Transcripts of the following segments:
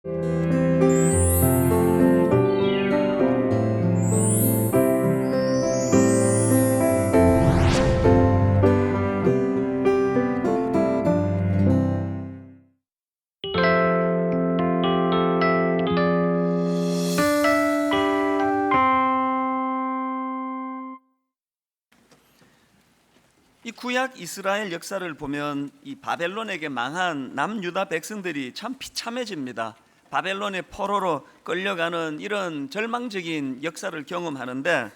이 구약 이스라엘 역사를 보면 이 바벨론에게 망한 남유다 백성들이 참 비참해집니다. 바벨론의 포로로 끌려가는 이런 절망적인 역사를 경험하는데,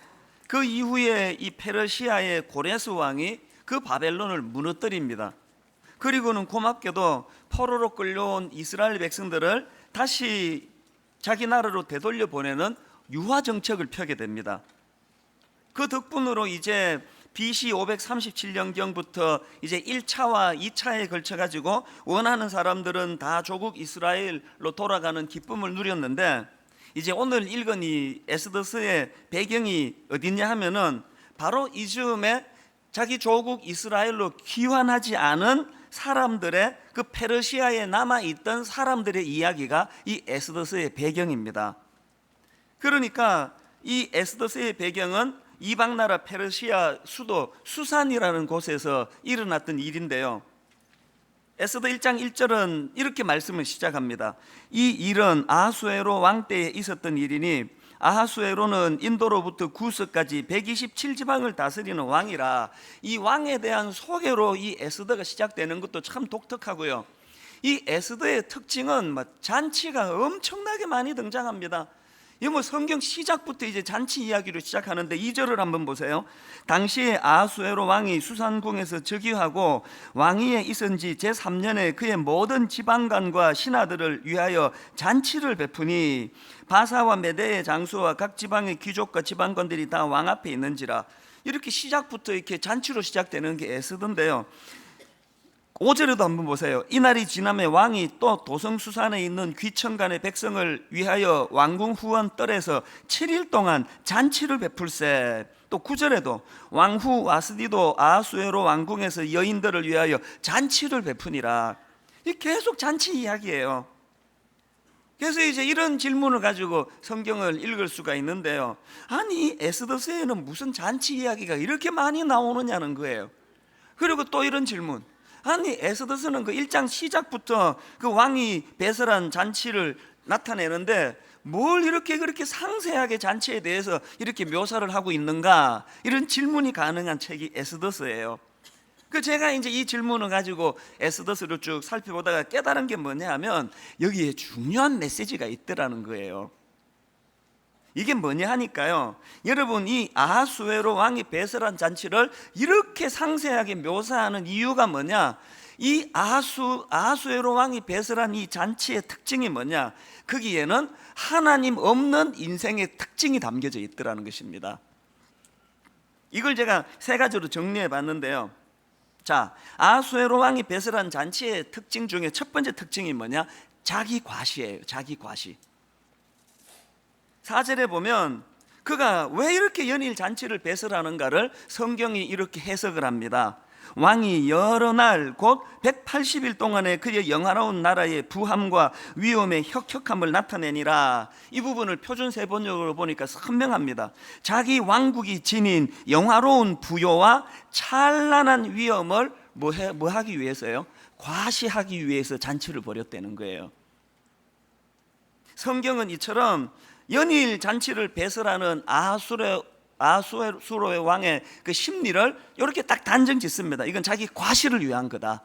그 이후에 이 페르시아의 고레스 왕이 그 바벨론을 무너뜨립니다. 그리고는 고맙게도 포로로 끌려온 이스라엘 백성들을 다시 자기 나라로 되돌려 보내는 유화 정책을 펴게 됩니다. 그 덕분으로 이제 BC 537년경부터 이제 1차와 2차에 걸쳐 가지고 원하는 사람들은 다 조국 이스라엘로 돌아가는 기쁨을 누렸는데, 이제 오늘 읽은 이 에스더스의 배경이 어디냐 하면은 바로 이즈음에 자기 조국 이스라엘로 귀환하지 않은 사람들의, 그 페르시아에 남아 있던 사람들의 이야기가 이 에스더스의 배경입니다. 그러니까 이 에스더스의 배경은 이방 나라 페르시아 수도 수산이라는 곳에서 일어났던 일인데요. 에스더 1장 1절은 이렇게 말씀을 시작합니다. 이 일은 아하수에로 왕 때에 있었던 일이니, 아하수에로는 인도로부터 구스까지 127지방을 다스리는 왕이라. 이 왕에 대한 소개로 이 에스더가 시작되는 것도 참 독특하고요. 이 에스더의 특징은 잔치가 엄청나게 많이 등장합니다. 이 성경 시작부터 이제 잔치 이야기로 시작하는데 2절을 한번 보세요. 당시에 아하수에로 왕이 수산궁에서 즉위하고 왕위에 있은 지 제3년에 그의 모든 지방관과 신하들을 위하여 잔치를 베푸니, 바사와 메대의 장수와 각 지방의 귀족과 지방관들이 다 왕 앞에 있는지라. 이렇게 시작부터 이렇게 잔치로 시작되는 게 에스더인데요. 5절에도 한번 보세요. 이날이 지남에 왕이 또 도성수산에 있는 귀천간의 백성을 위하여 왕궁 후원 뜰에서 7일 동안 잔치를 베풀세. 또 9절에도 왕후 와스디도 아하수에로 왕궁에서 여인들을 위하여 잔치를 베푸니라. 이 계속 잔치 이야기예요. 그래서 이제 이런 질문을 가지고 성경을 읽을 수가 있는데요. 아니, 에스더서에는 무슨 잔치 이야기가 이렇게 많이 나오느냐는 거예요. 그리고 또 이런 질문. 아니, 에스더서는 그 1장 시작부터 그 왕이 배설한 잔치를 나타내는데 뭘 이렇게 그렇게 상세하게 잔치에 대해서 이렇게 묘사를 하고 있는가? 이런 질문이 가능한 책이 에스더서예요. 그 제가 이제 이 질문을 가지고 에스더서를 쭉 살펴보다가 깨달은 게 뭐냐 하면, 여기에 중요한 메시지가 있더라는 거예요. 이게 뭐냐 하니까요, 여러분, 이 아하수에로 왕이 배설한 잔치를 이렇게 상세하게 묘사하는 이유가 뭐냐? 이 아하수에로 왕이 배설한 이 잔치의 특징이 뭐냐? 거기에는 하나님 없는 인생의 특징이 담겨져 있더라는 것입니다. 이걸 제가 세 가지로 정리해 봤는데요. 자, 아하수에로 왕이 배설한 잔치의 특징 중에 첫 번째 특징이 뭐냐? 자기 과시예요. 자기 과시. 4절에 보면 그가 왜 이렇게 연일 잔치를 배설하는가를 성경이 이렇게 해석을 합니다. 왕이 여러 날 곧 180일 동안에 그의 영화로운 나라의 부함과 위엄의 혁혁함을 나타내니라. 이 부분을 표준 세번역으로 보니까 선명합니다. 자기 왕국이 지닌 영화로운 부요와 찬란한 위엄을 뭐 하기 위해서요? 과시하기 위해서 잔치를 벌였다는 거예요. 성경은 이처럼 연일 잔치를 배설하는 아하수에로의 왕의 그 심리를 이렇게 딱 단정 짓습니다. 이건 자기 과시를 위한 거다.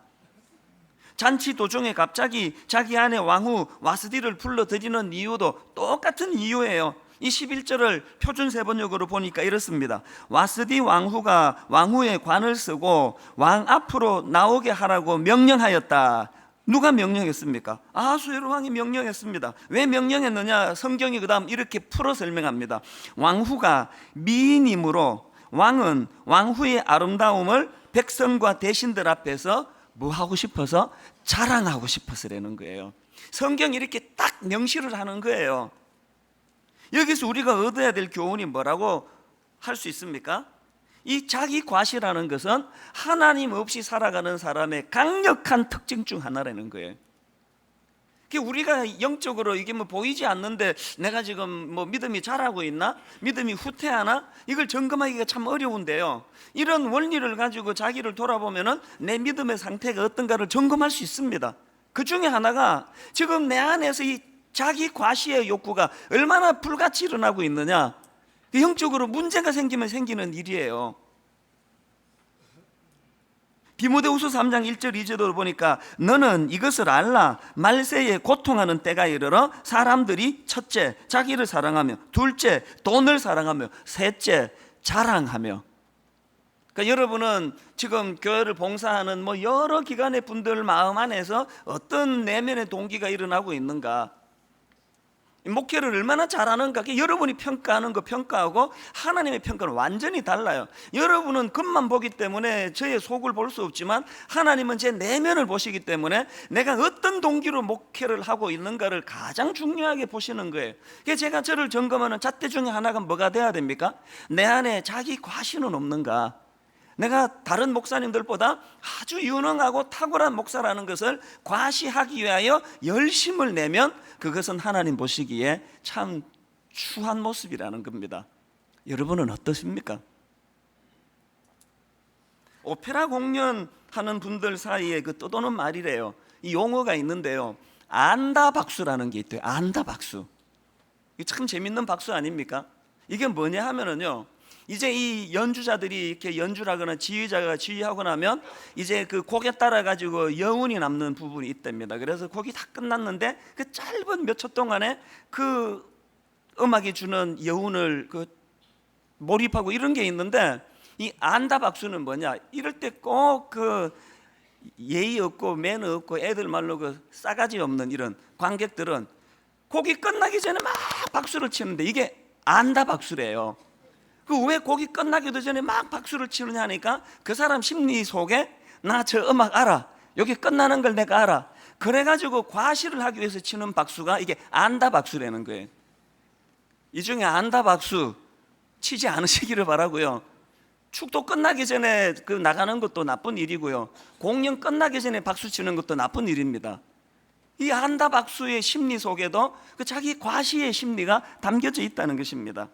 잔치 도중에 갑자기 자기 아내 왕후 와스디를 불러들이는 이유도 똑같은 이유예요. 이 11절을 표준 세번역으로 보니까 이렇습니다. 와스디 왕후가 왕후의 관을 쓰고 왕 앞으로 나오게 하라고 명령하였다. 누가 명령했습니까? 아하수에로 왕이 명령했습니다. 왜 명령했느냐? 성경이 그 다음 이렇게 풀어 설명합니다. 왕후가 미인이므로 왕은 왕후의 아름다움을 백성과 대신들 앞에서 뭐 하고 싶어서? 자랑하고 싶어서라는 거예요. 성경이 이렇게 딱 명시를 하는 거예요. 여기서 우리가 얻어야 될 교훈이 뭐라고 할 수 있습니까? 이 자기 과시라는 것은 하나님 없이 살아가는 사람의 강력한 특징 중 하나라는 거예요. 우리가 영적으로 이게 뭐 보이지 않는데 내가 지금 뭐 믿음이 자라고 있나? 믿음이 후퇴하나? 이걸 점검하기가 참 어려운데요. 이런 원리를 가지고 자기를 돌아보면은 내 믿음의 상태가 어떤가를 점검할 수 있습니다. 그 중에 하나가 지금 내 안에서 이 자기 과시의 욕구가 얼마나 불같이 일어나고 있느냐. 영적으로 문제가 생기면 생기는 일이에요. 디모데후서 3장 1절 2절을 보니까 너는 이것을 알라. 말세에 고통하는 때가 이르러 사람들이 첫째 자기를 사랑하며, 둘째 돈을 사랑하며, 셋째 자랑하며. 그러니까 여러분은 지금 교회를 봉사하는 뭐 여러 기관의 분들 마음 안에서 어떤 내면의 동기가 일어나고 있는가? 목회를 얼마나 잘하는가, 여러분이 평가하는 거 평가하고 하나님의 평가는 완전히 달라요. 여러분은 겉만 보기 때문에 저의 속을 볼 수 없지만 하나님은 제 내면을 보시기 때문에 내가 어떤 동기로 목회를 하고 있는가를 가장 중요하게 보시는 거예요. 그래서 제가 저를 점검하는 잣대 중에 하나가 뭐가 돼야 됩니까? 내 안에 자기 과시는 없는가? 내가 다른 목사님들보다 아주 유능하고 탁월한 목사라는 것을 과시하기 위하여 열심을 내면 그것은 하나님 보시기에 참 추한 모습이라는 겁니다. 여러분은 어떠십니까? 오페라 공연하는 분들 사이에 그 떠도는 말이래요. 이 용어가 있는데요, 안다 박수라는 게 있대요. 안다 박수. 이게 참 재밌는 박수 아닙니까? 이게 뭐냐 하면은요, 이제 이 연주자들이 이렇게 연주를 하거나 지휘자가 지휘하고 나면 이제 그 곡에 따라 가지고 여운이 남는 부분이 있답니다. 그래서 곡이 다 끝났는데 그 짧은 몇 초 동안에 그 음악이 주는 여운을 그 몰입하고 이런 게 있는데, 이 안다 박수는 뭐냐? 이럴 때 꼭 그 예의 없고 매너 없고 애들 말로 그 싸가지 없는 이런 관객들은 곡이 끝나기 전에 막 박수를 치는데 이게 안다 박수래요. 그 왜 곡이 끝나기도 전에 막 박수를 치느냐 하니까 그 사람 심리 속에 나 저 음악 알아, 여기 끝나는 걸 내가 알아, 그래가지고 과시를 하기 위해서 치는 박수가 이게 안다 박수라는 거예요. 이 중에 안다 박수 치지 않으시기를 바라고요. 축도 끝나기 전에 그 나가는 것도 나쁜 일이고요, 공연 끝나기 전에 박수 치는 것도 나쁜 일입니다. 이 안다 박수의 심리 속에도 그 자기 과시의 심리가 담겨져 있다는 것입니다.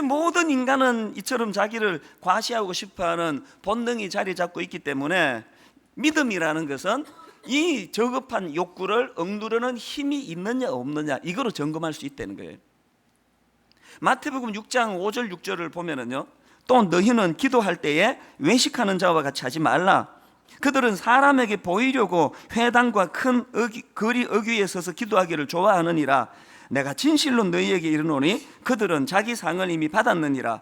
모든 인간은 이처럼 자기를 과시하고 싶어하는 본능이 자리 잡고 있기 때문에 믿음이라는 것은 이 저급한 욕구를 억누르는 힘이 있느냐 없느냐, 이거로 점검할 수 있다는 거예요. 마태복음 6장 5절 6절을 보면은요, 또 너희는 기도할 때에 외식하는 자와 같이 하지 말라. 그들은 사람에게 보이려고 회당과 큰 거리 어귀에 서서 기도하기를 좋아하느니라. 내가 진실로 너희에게 이르노니 그들은 자기 상을 이미 받았느니라.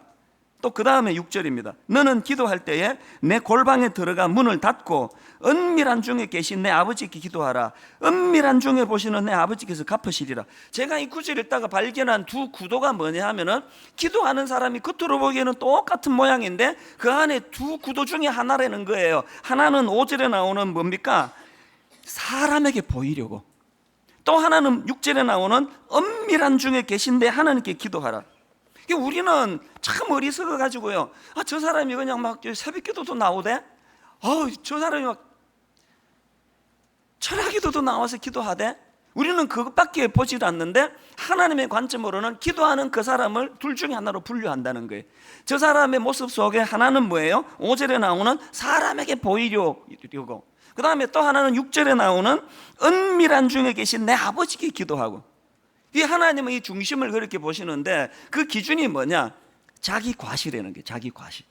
또 그 다음에 6절입니다. 너는 기도할 때에 내 골방에 들어가 문을 닫고 은밀한 중에 계신 내 아버지께 기도하라. 은밀한 중에 보시는 내 아버지께서 갚으시리라. 제가 이 구절 읽다가 발견한 두 구도가 뭐냐 하면은, 기도하는 사람이 겉으로 보기에는 똑같은 모양인데 그 안에 두 구도 중에 하나라는 거예요. 하나는 5절에 나오는 뭡니까? 사람에게 보이려고. 또 하나는 6절에 나오는 은밀한 중에 계신데 하나님께 기도하라. 우리는 참 어리석어 가지고요, 저 사람이 그냥 막 새벽 기도도 나오대, 저 사람이 막 철학 기도도 나와서 기도하대. 우리는 그것밖에 보질 않는데 하나님의 관점으로는 기도하는 그 사람을 둘 중에 하나로 분류한다는 거예요. 저 사람의 모습 속에 하나는 뭐예요? 5절에 나오는 사람에게 보이려고, 그 다음에 또 하나는 6절에 나오는 은밀한 중에 계신 내 아버지께 기도하고. 이 하나님은 이 중심을 그렇게 보시는데 그 기준이 뭐냐? 자기 과시라는 게, 자기 과시.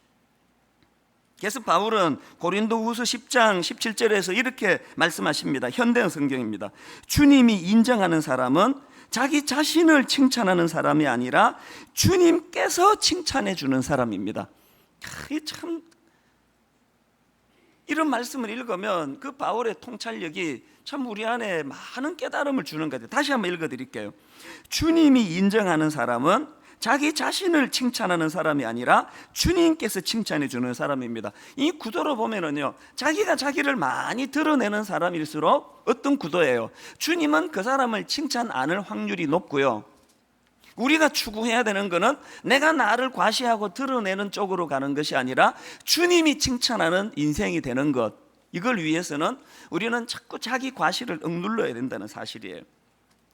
그래서 바울은 고린도후서 10장 17절에서 이렇게 말씀하십니다. 현대 성경입니다. 주님이 인정하는 사람은 자기 자신을 칭찬하는 사람이 아니라 주님께서 칭찬해 주는 사람입니다. 참, 이런 말씀을 읽으면 그 바울의 통찰력이 참 우리 안에 많은 깨달음을 주는 것 같아요. 다시 한번 읽어드릴게요. 주님이 인정하는 사람은 자기 자신을 칭찬하는 사람이 아니라 주님께서 칭찬해 주는 사람입니다. 이 구도로 보면은요, 자기가 자기를 많이 드러내는 사람일수록 어떤 구도예요? 주님은 그 사람을 칭찬 안 할 확률이 높고요, 우리가 추구해야 되는 것은 내가 나를 과시하고 드러내는 쪽으로 가는 것이 아니라 주님이 칭찬하는 인생이 되는 것, 이걸 위해서는 우리는 자꾸 자기 과실을 억눌러야 된다는 사실이에요.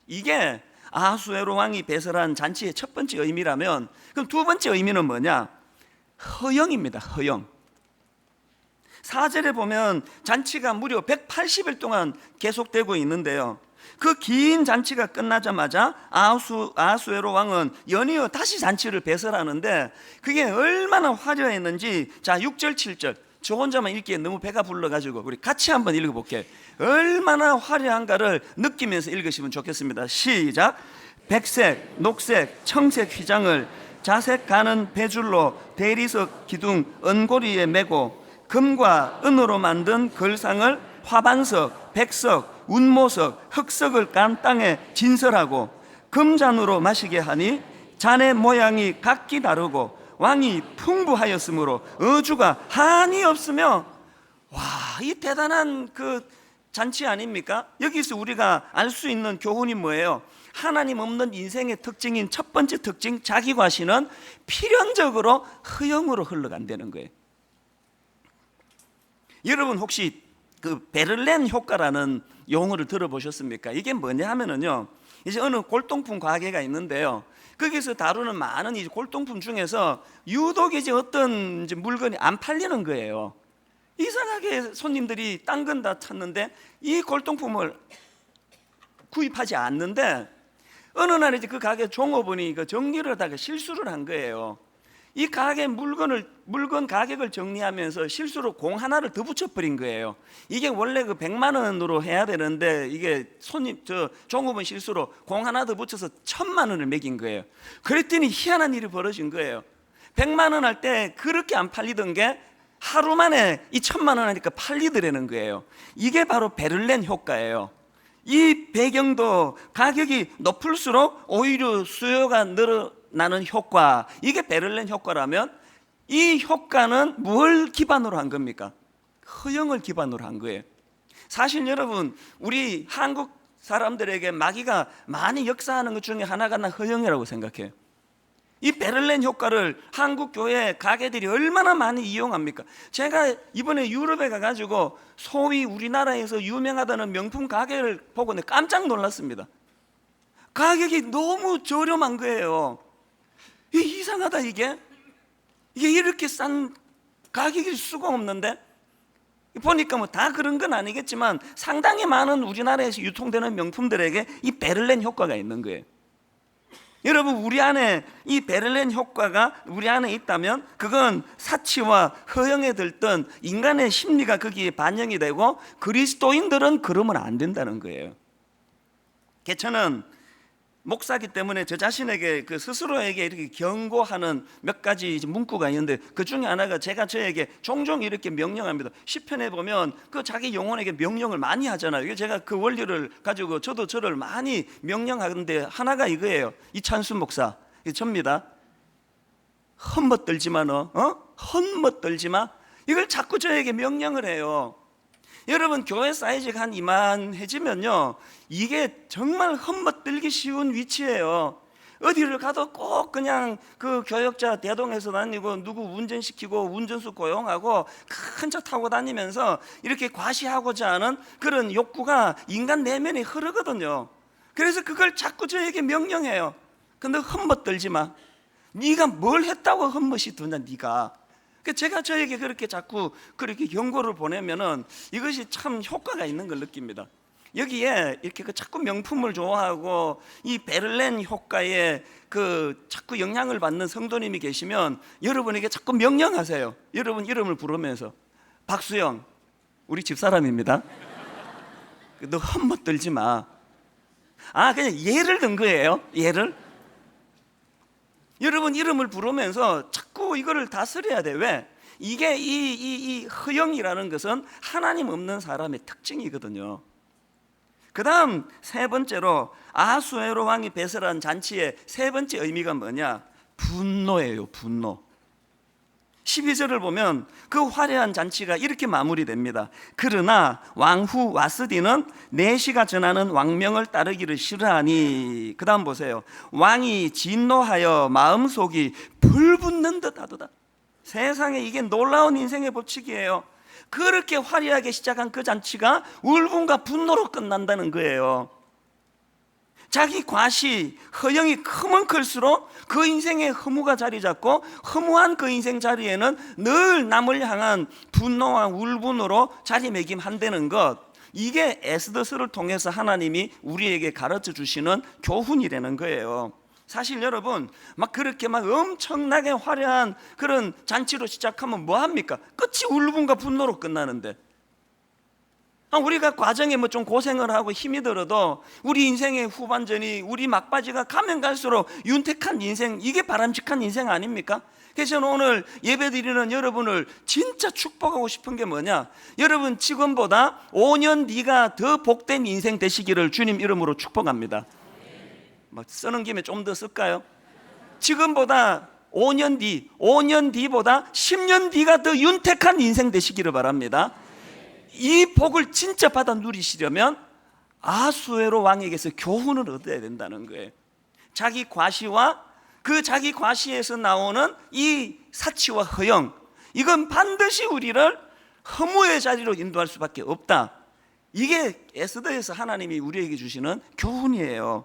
이게 아하수에로 왕이 배설한 잔치의 첫 번째 의미라면, 그럼 두 번째 의미는 뭐냐? 허영입니다. 허영. 4절에 보면 잔치가 무려 180일 동안 계속되고 있는데요, 그 긴 잔치가 끝나자마자 아하수에로 왕은 연이어 다시 잔치를 배설하는데, 그게 얼마나 화려했는지, 자 6절 7절 저 혼자만 읽기에 너무 배가 불러가지고 우리 같이 한번 읽어볼게요. 얼마나 화려한가를 느끼면서 읽으시면 좋겠습니다. 시작. 백색, 녹색, 청색 휘장을 자색 가는 배줄로 대리석 기둥 은고리에 메고, 금과 은으로 만든 걸상을 화반석, 백석, 운모석, 흑석을 깐 땅에 진설하고, 금잔으로 마시게 하니 잔의 모양이 각기 다르고 왕이 풍부하였으므로 어주가 한이 없으며. 와, 이 대단한 그 잔치 아닙니까? 여기서 우리가 알 수 있는 교훈이 뭐예요? 하나님 없는 인생의 특징인 첫 번째 특징, 자기 과신은 필연적으로 허영으로 흘러간다는 거예요. 여러분 혹시 그 베를렌 효과라는 용어를 들어보셨습니까? 이게 뭐냐 하면은요, 이제 어느 골동품 가게가 있는데요, 거기서 다루는 많은 이제 골동품 중에서 유독 이제 어떤 이제 물건이 안 팔리는 거예요. 이상하게 손님들이 딴 건 다 찾는데 이 골동품을 구입하지 않는데, 어느 날 이제 그 가게 종업원이 그 정리를 하다가 실수를 한 거예요. 이 가게 물건 가격을 정리하면서 실수로 공 하나를 더 붙여버린 거예요. 이게 원래 그 100만 원으로 해야 되는데, 이게 종업원 실수로 공 하나 더 붙여서 1000만 원을 매긴 거예요. 그랬더니 희한한 일이 벌어진 거예요. 100만 원 할 때 그렇게 안 팔리던 게 하루 만에 이 1000만 원 하니까 팔리더라는 거예요. 이게 바로 베를렌 효과예요. 이 배경도 가격이 높을수록 오히려 수요가 늘어나는 효과, 이게 베를렌 효과라면, 이 효과는 뭘 기반으로 한 겁니까? 허영을 기반으로 한 거예요. 사실 여러분, 우리 한국 사람들에게 마귀가 많이 역사하는 것 중에 하나가 나 허영이라고 생각해요. 이 베를렌 효과를 한국 교회 가게들이 얼마나 많이 이용합니까? 제가 이번에 유럽에 가가지고 소위 우리나라에서 유명하다는 명품 가게를 보고 깜짝 놀랐습니다. 가격이 너무 저렴한 거예요. 이상하다. 이게 이렇게 싼 가격일 수가 없는데, 보니까 뭐 다 그런 건 아니겠지만 상당히 많은 우리나라에서 유통되는 명품들에게 이 베를렌 효과가 있는 거예요. 여러분, 우리 안에 이 베를렌 효과가 우리 안에 있다면 그건 사치와 허영에 들던 인간의 심리가 거기에 반영이 되고, 그리스도인들은 그러면 안 된다는 거예요. 저는 목사기 때문에 저 자신에게 그 스스로에게 이렇게 경고하는 몇 가지 문구가 있는데, 그 중에 하나가 제가 저에게 종종 이렇게 명령합니다. 시편에 보면 그 자기 영혼에게 명령을 많이 하잖아요. 제가 그 원리를 가지고 저도 저를 많이 명령하는데, 하나가 이거예요. 이찬수 목사, 접니다. 헛멋들지 마, 너. 헛멋들지 마. 이걸 자꾸 저에게 명령을 해요. 여러분, 교회 사이즈가 한 이만해지면요, 이게 정말 헛멋들기 쉬운 위치예요. 어디를 가도 꼭 그냥 그 교역자 대동해서 다니고, 누구 운전시키고 운전수 고용하고 큰 차 타고 다니면서 이렇게 과시하고자 하는 그런 욕구가 인간 내면에 흐르거든요. 그래서 그걸 자꾸 저에게 명령해요. 근데 헛멋들지 마. 네가 뭘 했다고 헛멋이 드냐, 네가. 제가 저에게 그렇게 자꾸 그렇게 경고를 보내면은 이것이 참 효과가 있는 걸 느낍니다. 여기에 이렇게 그 자꾸 명품을 좋아하고 이 베를렌 효과에 그 자꾸 영향을 받는 성도님이 계시면 여러분에게 자꾸 명령하세요. 여러분 이름을 부르면서, 박수영, 우리 집사람입니다. 너 헛멋들지 마. 그냥 예를 든 거예요. 예를. 여러분 이름을 부르면서 자꾸 이거를 다스려야 돼. 왜? 이게 이 허영이라는 것은 하나님 없는 사람의 특징이거든요. 그 다음 세 번째로, 아하수에로 왕이 배설한 잔치의 세 번째 의미가 뭐냐? 분노예요. 분노. 12절을 보면 그 화려한 잔치가 이렇게 마무리됩니다. 그러나 왕후 와스디는 내시가 전하는 왕명을 따르기를 싫어하니, 그 다음 보세요. 왕이 진노하여 마음속이 불붙는 듯 하도다. 세상에, 이게 놀라운 인생의 법칙이에요. 그렇게 화려하게 시작한 그 잔치가 울분과 분노로 끝난다는 거예요. 자기 과시, 허영이 크면 클수록 그 인생에 허무가 자리 잡고 허무한 그 인생 자리에는 늘 남을 향한 분노와 울분으로 자리매김한다는 것, 이게 에스더서를 통해서 하나님이 우리에게 가르쳐 주시는 교훈이라는 거예요. 사실 여러분, 막 그렇게 막 엄청나게 화려한 그런 잔치로 시작하면 뭐합니까? 끝이 울분과 분노로 끝나는데, 우리가 과정에 뭐 좀 고생을 하고 힘이 들어도 우리 인생의 후반전이, 우리 막바지가 가면 갈수록 윤택한 인생, 이게 바람직한 인생 아닙니까? 그래서 저는 오늘 예배드리는 여러분을 진짜 축복하고 싶은 게 뭐냐, 여러분 지금보다 5년 뒤가 더 복된 인생 되시기를 주님 이름으로 축복합니다. 막 쓰는 김에 좀 더 쓸까요? 지금보다 5년 뒤보다 10년 뒤가 더 윤택한 인생 되시기를 바랍니다. 이 복을 진짜 받아 누리시려면 아수에로 왕에게서 교훈을 얻어야 된다는 거예요. 자기 과시와 그 자기 과시에서 나오는 이 사치와 허영, 이건 반드시 우리를 허무의 자리로 인도할 수밖에 없다. 이게 에스더에서 하나님이 우리에게 주시는 교훈이에요.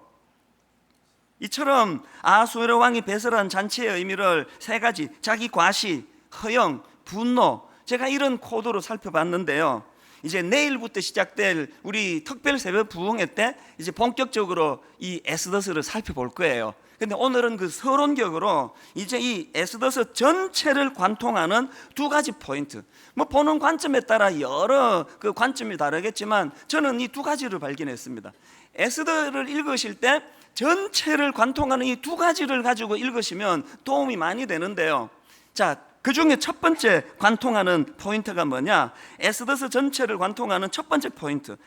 이처럼 아수에로 왕이 배설한 잔치의 의미를 세 가지, 자기 과시, 허영, 분노, 제가 이런 코드로 살펴봤는데요. 이제 내일부터 시작될 우리 특별 새벽 부흥회 때 이제 본격적으로 이 에스더서를 살펴볼 거예요. 근데 오늘은 그 서론격으로 이제 이 에스더서 전체를 관통하는 두 가지 포인트, 뭐 보는 관점에 따라 여러 그 관점이 다르겠지만 저는 이 두 가지를 발견했습니다. 에스더를 읽으실 때 전체를 관통하는 이 두 가지를 가지고 읽으시면 도움이 많이 되는데요. 자, 그 중에 첫 번째 관통하는 포인트가 뭐냐, 에스더서 전체를 관통하는 첫 번째 포인트,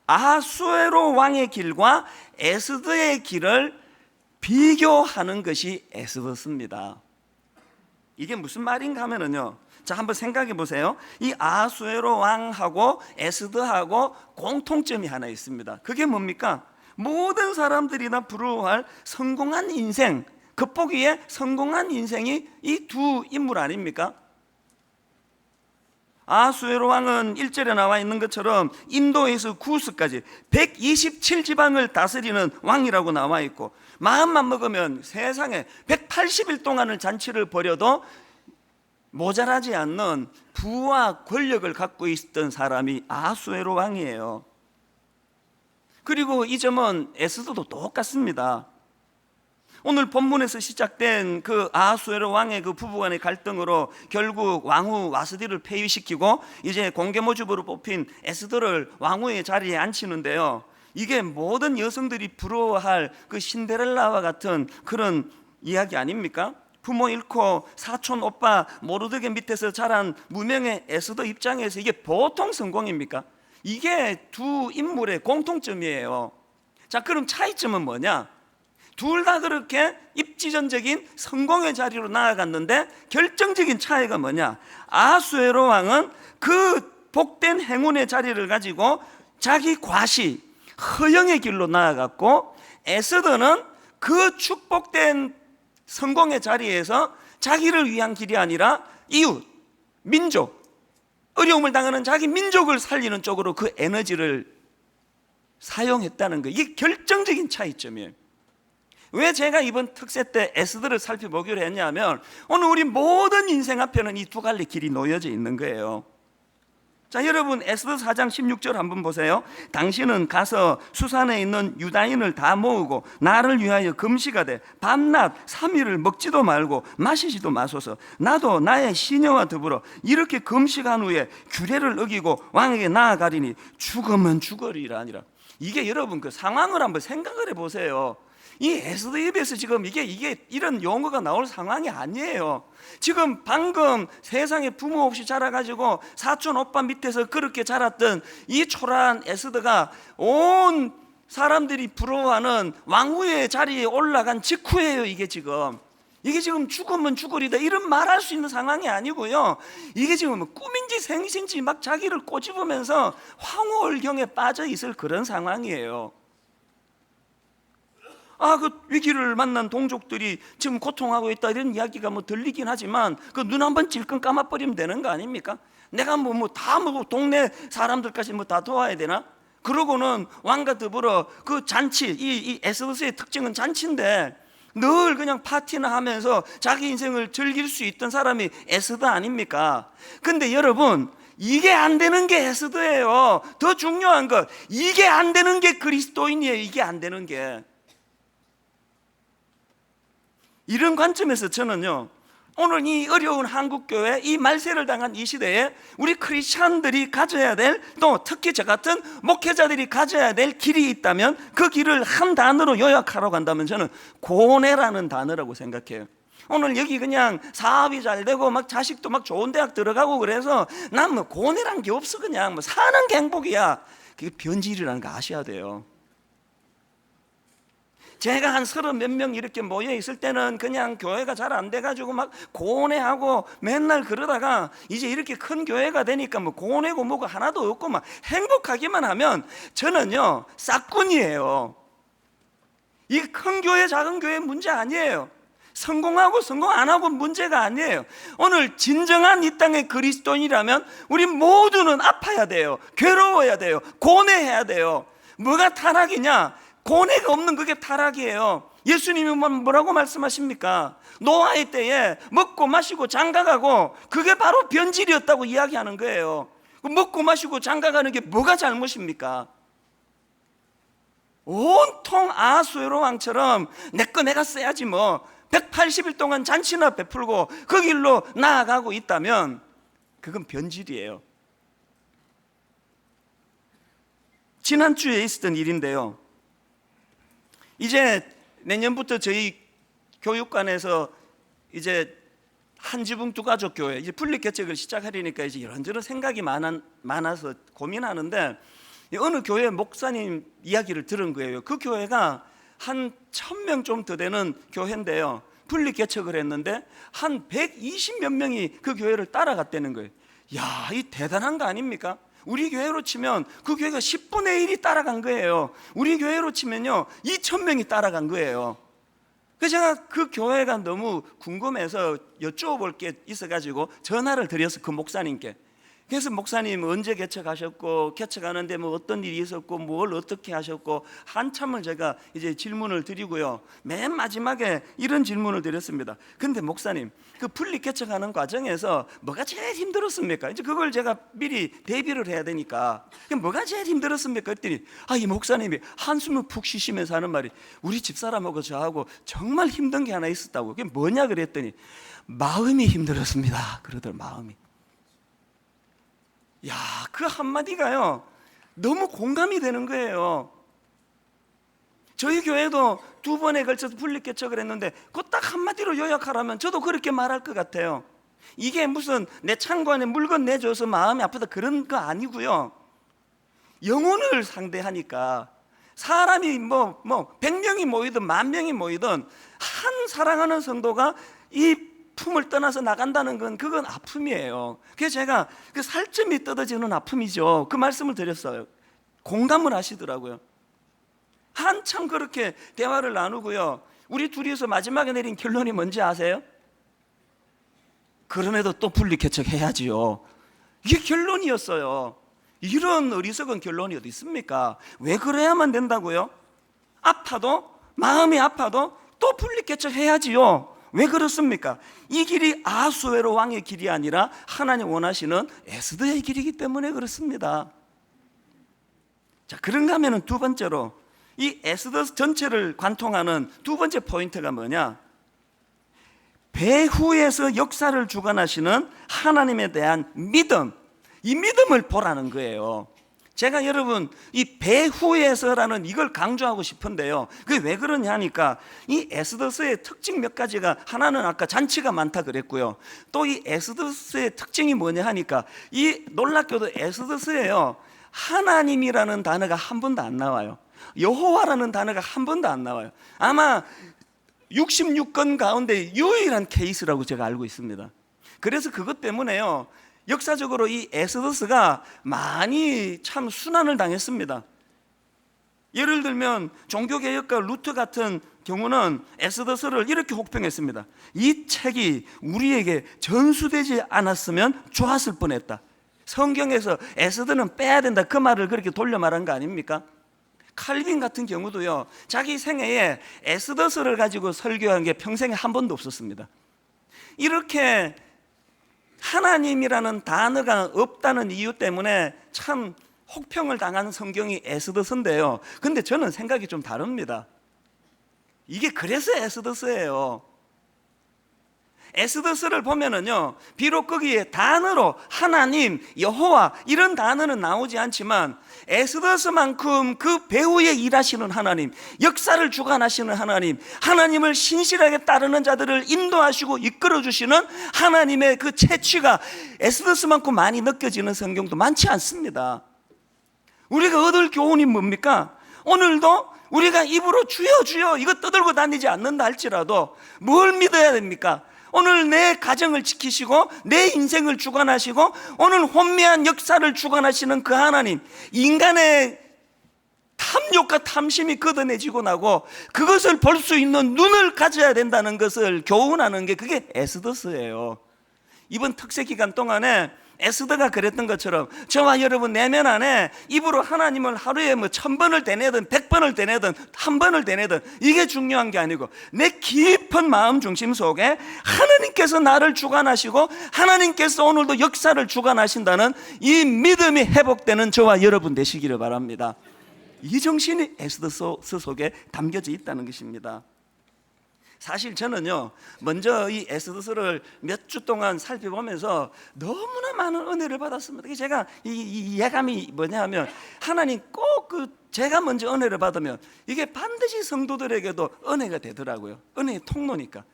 아수에로 왕의 길과 에스더의 길을 비교하는 것이 에스더서입니다. 이게 무슨 말인가 하면은요, 자 한번 생각해 보세요. 이 아수에로 왕하고 에스더하고 공통점이 하나 있습니다. 그게 뭡니까? 모든 사람들이 다 부러워할 성공한 인생, 겉보기에 성공한 인생이 이 두 인물 아닙니까? 아수에로 왕은 1절에 나와 있는 것처럼 인도에서 구스까지 127지방을 다스리는 왕이라고 나와 있고, 마음만 먹으면 세상에 180일 동안을 잔치를 벌여도 모자라지 않는 부와 권력을 갖고 있었던 사람이 아수에로 왕이에요. 그리고 이 점은 에스더도 똑같습니다. 오늘 본문에서 시작된 그 아하수에로 왕의 그 부부간의 갈등으로 결국 왕후 와스디를 폐위시키고 이제 공개모집으로 뽑힌 에스더를 왕후의 자리에 앉히는데요. 이게 모든 여성들이 부러워할 그 신데렐라와 같은 그런 이야기 아닙니까? 부모 잃고 사촌 오빠 모르드게 밑에서 자란 무명의 에스더 입장에서 이게 보통 성공입니까? 이게 두 인물의 공통점이에요. 자, 그럼 차이점은 뭐냐? 둘 다 그렇게 입지전적인 성공의 자리로 나아갔는데 결정적인 차이가 뭐냐? 아하수에로 왕은 그 복된 행운의 자리를 가지고 자기 과시, 허영의 길로 나아갔고, 에스더는 그 축복된 성공의 자리에서 자기를 위한 길이 아니라 이웃, 민족, 어려움을 당하는 자기 민족을 살리는 쪽으로 그 에너지를 사용했다는 거, 이게 결정적인 차이점이에요. 왜 제가 이번 특세 때 에스더를 살펴보기로 했냐면, 오늘 우리 모든 인생 앞에는 이 두 갈래 길이 놓여져 있는 거예요. 자, 여러분 에스더 4장 16절 한번 보세요. 당신은 가서 수산에 있는 유다인을 다 모으고 나를 위하여 금식하되 밤낮 3일을 먹지도 말고 마시지도 마소서. 나도 나의 시녀와 더불어 이렇게 금식한 후에 규례를 어기고 왕에게 나아가리니 죽으면 죽으리라 아니라. 이게 여러분 그 상황을 한번 생각을 해보세요. 이 에스더 입에서 지금 이게 이런 용어가 나올 상황이 아니에요. 지금 방금 세상에 부모 없이 자라가지고 사촌 오빠 밑에서 그렇게 자랐던 이 초라한 에스더가 온 사람들이 부러워하는 왕후의 자리에 올라간 직후예요. 이게 지금 죽으면 죽으리다 이런 말할 수 있는 상황이 아니고요. 이게 지금 꿈인지 생신지 막 자기를 꼬집으면서 황홀경에 빠져 있을 그런 상황이에요. 그 위기를 만난 동족들이 지금 고통하고 있다 이런 이야기가 뭐 들리긴 하지만 그 눈 한번 질끈 감아버리면 되는 거 아닙니까? 내가 다 동네 사람들까지 다 도와야 되나? 그러고는 왕과 더불어 그 잔치, 이 에스더스의 특징은 잔치인데 늘 그냥 파티나 하면서 자기 인생을 즐길 수 있던 사람이 에스더 아닙니까? 근데 여러분, 이게 안 되는 게 에스더예요. 더 중요한 것, 이게 안 되는 게 그리스도인이에요. 이게 안 되는 게. 이런 관점에서 저는요, 오늘 이 어려운 한국교회, 이 말세를 당한 이 시대에 우리 크리스찬들이 가져야 될, 또 특히 저 같은 목회자들이 가져야 될 길이 있다면 그 길을 한 단어로 요약하라고 한다면 저는 고뇌라는 단어라고 생각해요. 오늘 여기 그냥 사업이 잘 되고 막 자식도 막 좋은 대학 들어가고 그래서 난 뭐 고뇌란 게 없어, 그냥 뭐 사는 게 행복이야. 그게 변질이라는 거 아셔야 돼요. 제가 한 30몇 명 이렇게 모여 있을 때는 그냥 교회가 잘 안 돼가지고 막 고뇌하고 맨날 그러다가 이제 이렇게 큰 교회가 되니까 뭐 고뇌고 뭐고 하나도 없고 막 행복하기만 하면 저는요 싹군이에요. 이 큰 교회 작은 교회 문제 아니에요. 성공하고 성공 안 하고 문제가 아니에요. 오늘 진정한 이 땅의 그리스도인이라면 우리 모두는 아파야 돼요. 괴로워야 돼요. 고뇌해야 돼요. 뭐가 타락이냐? 고뇌가 없는 그게 타락이에요. 예수님이 뭐라고 말씀하십니까? 노아의 때에 먹고 마시고 장가가고 그게 바로 변질이었다고 이야기하는 거예요. 먹고 마시고 장가가는 게 뭐가 잘못입니까? 온통 아수에로 왕처럼 내 거 내가 써야지 뭐 180일 동안 잔치나 베풀고 그 길로 나아가고 있다면 그건 변질이에요. 지난주에 있었던 일인데요, 이제 내년부터 저희 교육관에서 이제 한지붕 두 가족 교회 이제 분리 개척을 시작하려니까 이제 이런저런 생각이 많아서 고민하는데 어느 교회 목사님 이야기를 들은 거예요. 그 교회가 한 1000명 좀 더 되는 교회인데요, 분리 개척을 했는데 한 120몇 명이 그 교회를 따라갔다는 거예요. 야, 이 대단한 거 아닙니까? 우리 교회로 치면 그 교회가 10분의 1이 따라간 거예요. 우리 교회로 치면요 2000명이 따라간 거예요. 그래서 제가 그 교회가 너무 궁금해서 여쭤볼 게 있어가지고 전화를 드려서 그 목사님께, 그래서 목사님 언제 개척하셨고 개척하는데 뭐 어떤 일이 있었고 뭘 어떻게 하셨고 한참을 제가 이제 질문을 드리고요, 맨 마지막에 이런 질문을 드렸습니다. 근데 목사님, 그 분리 개척하는 과정에서 뭐가 제일 힘들었습니까? 이제 그걸 제가 미리 대비를 해야 되니까 뭐가 제일 힘들었습니까? 했더니 이 목사님이 한숨을 푹 쉬시면서 하는 말이, 우리 집사람하고 저하고 정말 힘든 게 하나 있었다고. 그게 뭐냐 그랬더니 마음이 힘들었습니다 그러더라고요. 마음이. 야, 그 한마디가요 너무 공감이 되는 거예요. 저희 교회도 2번에 걸쳐서 분리 개척을 했는데 그 딱 한마디로 요약하라면 저도 그렇게 말할 것 같아요. 이게 무슨 내 창고 안에 물건 내줘서 마음이 아프다 그런 거 아니고요, 영혼을 상대하니까 사람이 뭐 100명이 모이든 10,000명이 모이든 한 사랑하는 성도가 이 품을 떠나서 나간다는 건 그건 아픔이에요. 그래서 제가 그 살점이 뜯어지는 아픔이죠. 그 말씀을 드렸어요. 공감을 하시더라고요. 한참 그렇게 대화를 나누고요, 우리 둘이서 마지막에 내린 결론이 뭔지 아세요? 그럼에도 또 분리 개척해야지요. 이게 결론이었어요. 이런 어리석은 결론이 어디 있습니까? 왜 그래야만 된다고요? 아파도, 마음이 아파도 또 분리 개척해야지요. 왜 그렇습니까? 이 길이 아수에로 왕의 길이 아니라 하나님 원하시는 에스더의 길이기 때문에 그렇습니다. 자, 그런가 하면 두 번째로 이 에스더 전체를 관통하는 두 번째 포인트가 뭐냐? 배후에서 역사를 주관하시는 하나님에 대한 믿음, 이 믿음을 보라는 거예요. 제가 여러분 이 배후에서라는 이걸 강조하고 싶은데요, 그게 왜 그러냐 하니까 이 에스더스의 특징 몇 가지가, 하나는 아까 잔치가 많다 그랬고요, 또 이 에스더스의 특징이 뭐냐 하니까 이 놀랍게도 에스더스에요 하나님이라는 단어가 한 번도 안 나와요. 여호와라는 단어가 한 번도 안 나와요. 아마 66건 가운데 유일한 케이스라고 제가 알고 있습니다. 그래서 그것 때문에요 역사적으로 이 에스더스가 많이 참 순환을 당했습니다. 예를 들면 종교개혁가 루트 같은 경우는 에스더스를 이렇게 혹평했습니다. 이 책이 우리에게 전수되지 않았으면 좋았을 뻔했다. 성경에서 에스더는 빼야 된다 그 말을 그렇게 돌려 말한 거 아닙니까? 칼빈 같은 경우도요, 자기 생애에 에스더서를 가지고 설교한 게 평생에 한 번도 없었습니다. 이렇게 하나님이라는 단어가 없다는 이유 때문에 참 혹평을 당한 성경이 에스더서인데요, 근데 저는 생각이 좀 다릅니다. 이게 그래서 에스더서예요. 에스더서를 보면은요, 비록 거기에 단어로 하나님, 여호와 이런 단어는 나오지 않지만 에스더서만큼 그 배후에 일하시는 하나님, 역사를 주관하시는 하나님, 하나님을 신실하게 따르는 자들을 인도하시고 이끌어 주시는 하나님의 그 채취가 에스더서만큼 많이 느껴지는 성경도 많지 않습니다. 우리가 얻을 교훈이 뭡니까? 오늘도 우리가 입으로 주여 주여 이거 떠들고 다니지 않는다 할지라도 뭘 믿어야 됩니까? 오늘 내 가정을 지키시고 내 인생을 주관하시고 오늘 혼미한 역사를 주관하시는 그 하나님, 인간의 탐욕과 탐심이 걷어내지고 나고 그것을 볼 수 있는 눈을 가져야 된다는 것을 교훈하는 게 그게 에스더서예요. 이번 특세 기간 동안에 에스더가 그랬던 것처럼 저와 여러분 내면 안에 입으로 하나님을 하루에 1000번을 되뇌든 100번을 되뇌든 1번을 되뇌든 이게 중요한 게 아니고 내 깊은 마음 중심 속에 하나님께서 나를 주관하시고 하나님께서 오늘도 역사를 주관하신다는 이 믿음이 회복되는 저와 여러분 되시기를 바랍니다. 이 정신이 에스더서 속에 담겨져 있다는 것입니다. 사실 저는요, 먼저 이 에스더서를 몇 주 동안 살펴보면서 너무나 많은 은혜를 받았습니다. 제가 이 예감이 뭐냐 하면 하나님 꼭 제가 먼저 은혜를 받으면 이게 반드시 성도들에게도 은혜가 되더라고요. 은혜의 통로니까.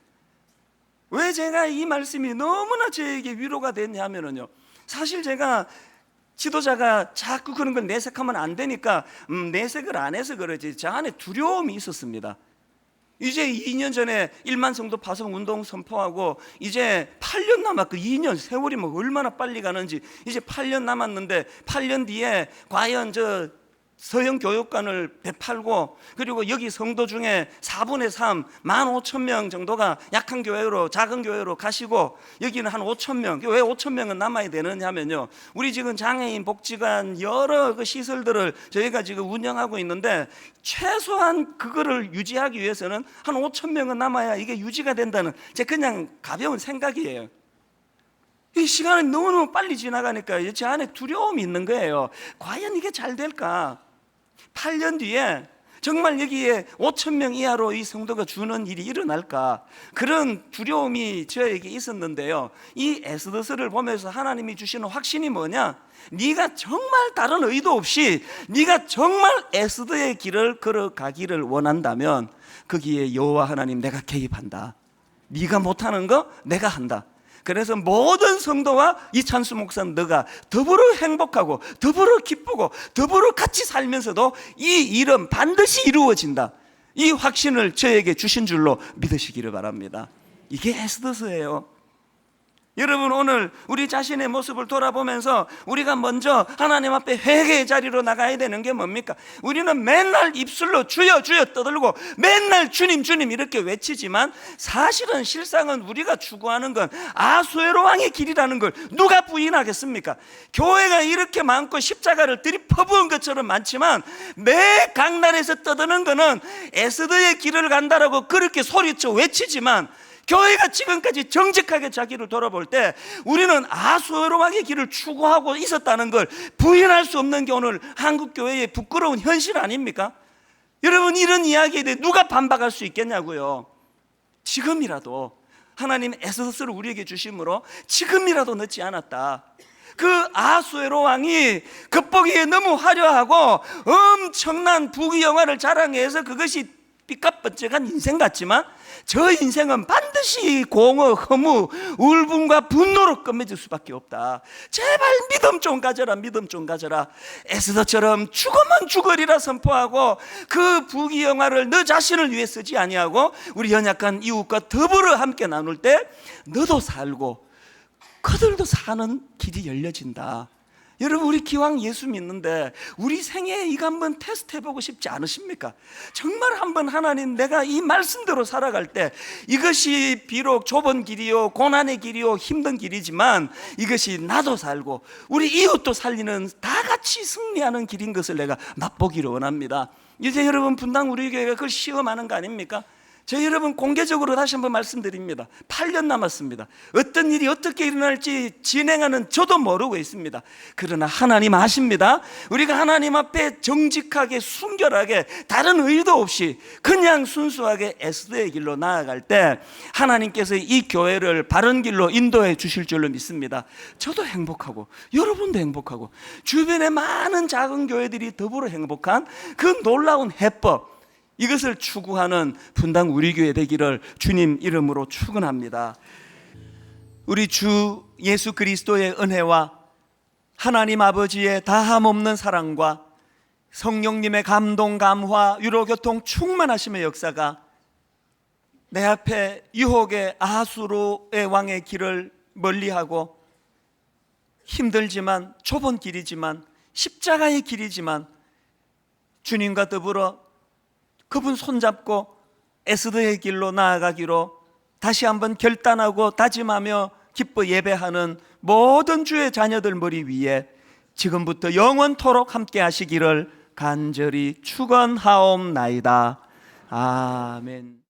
왜 제가 이 말씀이 너무나 저에게 위로가 됐냐 하면요, 사실 제가 지도자가 자꾸 그런 걸 내색하면 안 되니까 내색을 안 해서 그러지 저 안에 두려움이 있었습니다. 이제 2년 전에 1만 성도 파송 운동 선포하고 이제 8년 남았고 2년 세월이 얼마나 빨리 가는지 이제 8년 남았는데 8년 뒤에 과연 저 서영 교육관을 베팔고 그리고 여기 성도 중에 4분의 3, 15,000명 정도가 약한 교회로 작은 교회로 가시고 여기는 한 5,000명. 왜 5,000명은 남아야 되느냐 하면요, 우리 지금 장애인 복지관 여러 그 시설들을 저희가 지금 운영하고 있는데 최소한 그거를 유지하기 위해서는 한 5,000명은 남아야 이게 유지가 된다는 제 그냥 가벼운 생각이에요. 이 시간이 너무너무 빨리 지나가니까 제 안에 두려움이 있는 거예요. 과연 이게 잘 될까? 8년 뒤에 정말 여기에 5,000명 이하로 이 성도가 주는 일이 일어날까? 그런 두려움이 저에게 있었는데요, 이 에스더서를 보면서 하나님이 주시는 확신이 뭐냐? 네가 정말 다른 의도 없이 네가 정말 에스더의 길을 걸어가기를 원한다면 거기에 여호와 하나님 내가 개입한다. 네가 못하는 거 내가 한다. 그래서 모든 성도와 이찬수 목사는 너가 더불어 행복하고 더불어 기쁘고 더불어 같이 살면서도 이 일은 반드시 이루어진다, 이 확신을 저에게 주신 줄로 믿으시기를 바랍니다. 이게 에스더서예요. 여러분, 오늘 우리 자신의 모습을 돌아보면서 우리가 먼저 하나님 앞에 회개의 자리로 나가야 되는 게 뭡니까? 우리는 맨날 입술로 주여 주여 떠들고 맨날 주님 주님 이렇게 외치지만 사실은 실상은 우리가 추구하는 건 아수에로 왕의 길이라는 걸 누가 부인하겠습니까? 교회가 이렇게 많고 십자가를 들이퍼부은 것처럼 많지만 매 강단에서 떠드는 거는 에스더의 길을 간다라고 그렇게 소리쳐 외치지만 교회가 지금까지 정직하게 자기를 돌아볼 때 우리는 아수에로 왕의 길을 추구하고 있었다는 걸 부인할 수 없는 게 오늘 한국교회의 부끄러운 현실 아닙니까? 여러분, 이런 이야기에 대해 누가 반박할 수 있겠냐고요. 지금이라도 하나님 에스더서를 우리에게 주심으로 지금이라도 늦지 않았다. 그 아수에로 왕이 겉보기에 너무 화려하고 엄청난 부귀영화를 자랑해서 그것이 삐까뻔쩍한 인생 같지만 저 인생은 반드시 공허, 허무, 울분과 분노로 끝맺을 수밖에 없다. 제발 믿음 좀 가져라, 믿음 좀 가져라. 에스더처럼 죽으면 죽으리라 선포하고 그 부귀영화를 너 자신을 위해 쓰지 아니하고 우리 연약한 이웃과 더불어 함께 나눌 때 너도 살고 그들도 사는 길이 열려진다. 여러분, 우리 기왕 예수 믿는데 우리 생애에 이거 한번 테스트 해보고 싶지 않으십니까? 정말 한번 하나님, 내가 이 말씀대로 살아갈 때 이것이 비록 좁은 길이요 고난의 길이요 힘든 길이지만 이것이 나도 살고 우리 이웃도 살리는 다 같이 승리하는 길인 것을 내가 맛보기를 원합니다. 이제 여러분, 분당 우리 교회가 그걸 시험하는 거 아닙니까? 저희 여러분, 공개적으로 다시 한번 말씀드립니다. 8년 남았습니다. 어떤 일이 어떻게 일어날지 진행하는 저도 모르고 있습니다. 그러나 하나님 아십니다. 우리가 하나님 앞에 정직하게 순결하게 다른 의도 없이 그냥 순수하게 에스더의 길로 나아갈 때 하나님께서 이 교회를 바른 길로 인도해 주실 줄로 믿습니다. 저도 행복하고 여러분도 행복하고 주변에 많은 작은 교회들이 더불어 행복한 그 놀라운 해법, 이것을 추구하는 분당 우리 교회 되기를 주님 이름으로 축원합니다. 우리 주 예수 그리스도의 은혜와 하나님 아버지의 다함없는 사랑과 성령님의 감동, 감화, 위로, 교통 충만하심의 역사가 내 앞에 유혹의 아하수로의 왕의 길을 멀리하고 힘들지만 좁은 길이지만 십자가의 길이지만 주님과 더불어 그분 손잡고 에스더의 길로 나아가기로 다시 한번 결단하고 다짐하며 기뻐 예배하는 모든 주의 자녀들 머리 위에 지금부터 영원토록 함께 하시기를 간절히 축원하옵나이다. 아멘.